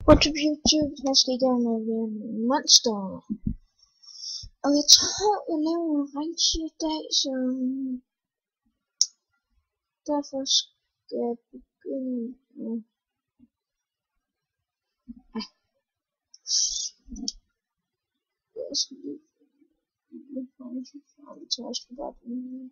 What's up YouTube? Jeg skal i gang med at lave monster. Og jeg tror jeg laver en rigtig i dag, så derfor skal jeg begynde med jeg skal lige pause fra det til også bare den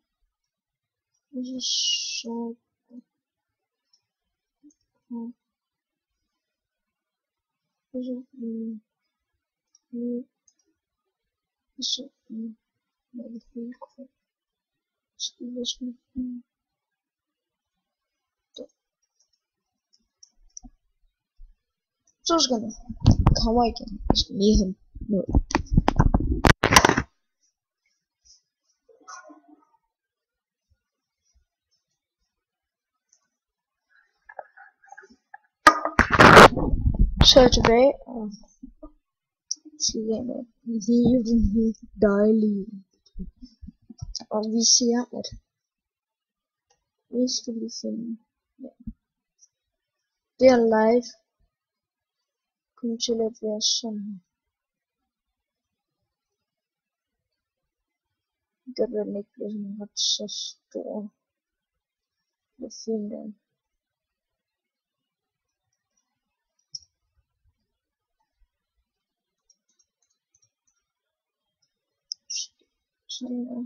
og så med det hele krop skal vi sådan så skal den komme igen. Jeg skal lige have noget. Så er jeg tilbage og skal jeg med livet helt dejligt. Og vi siger at vi skal lige finde det er live kommer til at være sådan. Det gør den ikke bliver sådan ret så stor. Det er fint der. Sådan der.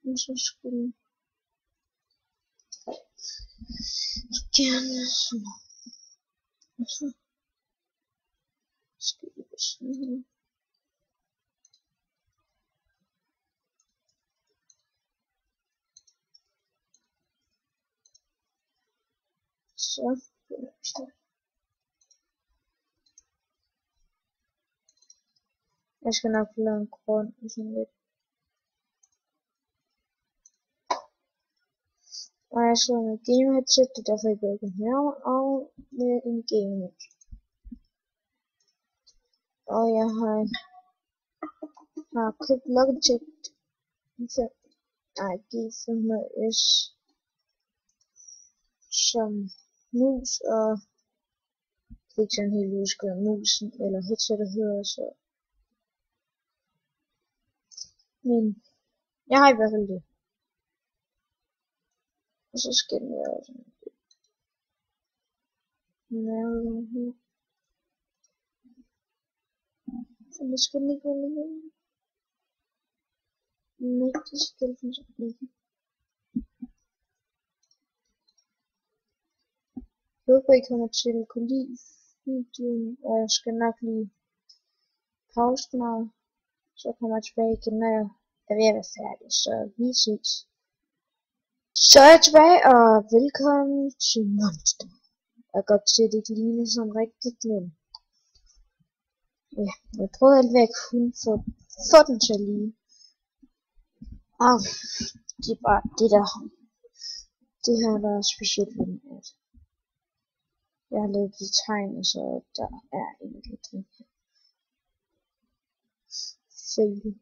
Og så skulle gerne sådan. Og så skal vi sådan her. Så jeg skal nok lave en grund og sådan lidt. Og jeg slår med game headset, det er derfor jeg går her og med en game headset. Og jeg har købt Logitech G500S som mus, og det er ikke sådan helt husker musen eller headsetet hedder så. Men jeg har i hvert fald det. Og så skal den være sådan lidt. Så det skal den ikke være lidt. Nej, det skal den så ikke. Jeg håber I kommer til at kunne lide videoen, og jeg skal nok lige pause den, og så kommer jeg tilbage igen, når jeg er ved at være færdig, så vi ses. Så er jeg tilbage, og velkommen til Monster. Jeg kan godt se, at det ikke ligner sådan rigtigt, men ja, jeg prøvede alt hvad jeg kunne for at få den til at ligne. Og det er bare det her der er specielt ved den, at jeg har lavet de tegn, så der er egentlig den her fail.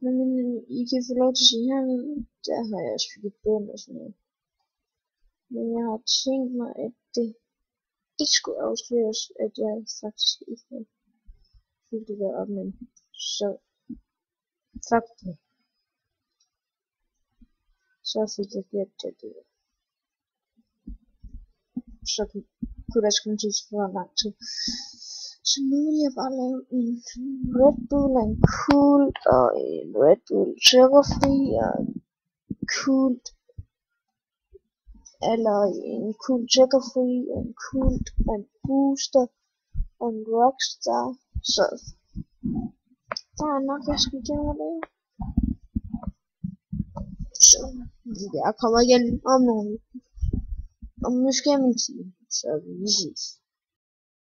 Men I kan få lov til at se her, der har jeg også fået bund og sådan noget. Men jeg har tænkt mig, at det ikke skulle afsløres, at jeg faktisk ikke har fyldt det der op, men så fuck det. Så fik jeg gjort det. Så kunne der skulle til for lang tid. Så nu vil jeg bare lave en Red Bull og en Cool og en Red Bull Sugarfree og en Cool eller en Cool Sugarfree og en Cool og en Booster og en Rockstar. Så der er nok jeg skal gøre det. Så jeg kommer igen om måske om en time. Så vi ses.